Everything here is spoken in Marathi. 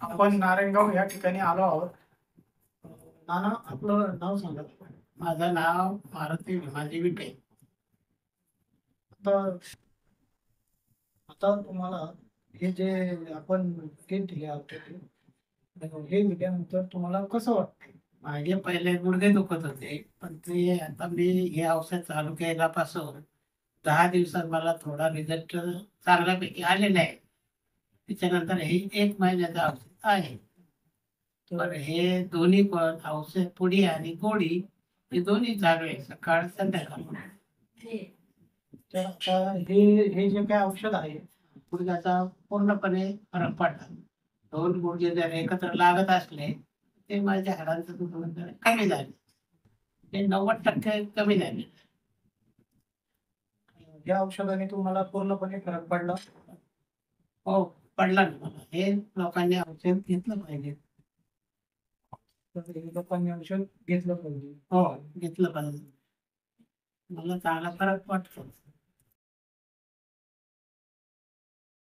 आपण नारायणगाव या ठिकाणी आलो आहोत. नाना, आपलं नाव सांगा. माझं नाव मारुती भीमाजी विटे. आता आता तुम्हाला हे जे आपण किट दिले होते हे दिल्यानंतर तुम्हाला कसं वाटतं? माझे पहिले गुडघे दुखत होते, पण ते आता मी हे औषध चालू केल्यापासून 10 दिवसात मला थोडा रिझल्ट चांगल्यापैकी आलेला आहे. त्याच्यानंतर हे 1 महिन्याचं औषध आहे. तर हे दोन्ही पण औषध पुडी आणि गोळी हे दोन्ही चांगले सकाळ संध्याकाळ. तर आता हे हे जे काही औषध आहे गुडघ्याचा पूर्णपणे फरक पडला. दोन गुडघे जर एकत्र लागत असले ते माझ्या हाडांचं दुखणं जरा कमी झाले. ते 90% कमी झाले. या औषधाने तुम्हाला पूर्णपणे फरक पडला. हो, पडला ना मला. हे लोकांनी औषध घेतलं पाहिजे. तर हे लोकांनी औषध घेतलं पाहिजे. हो, घेतलं पाहिजे. मला चांगला फरक वाटतो.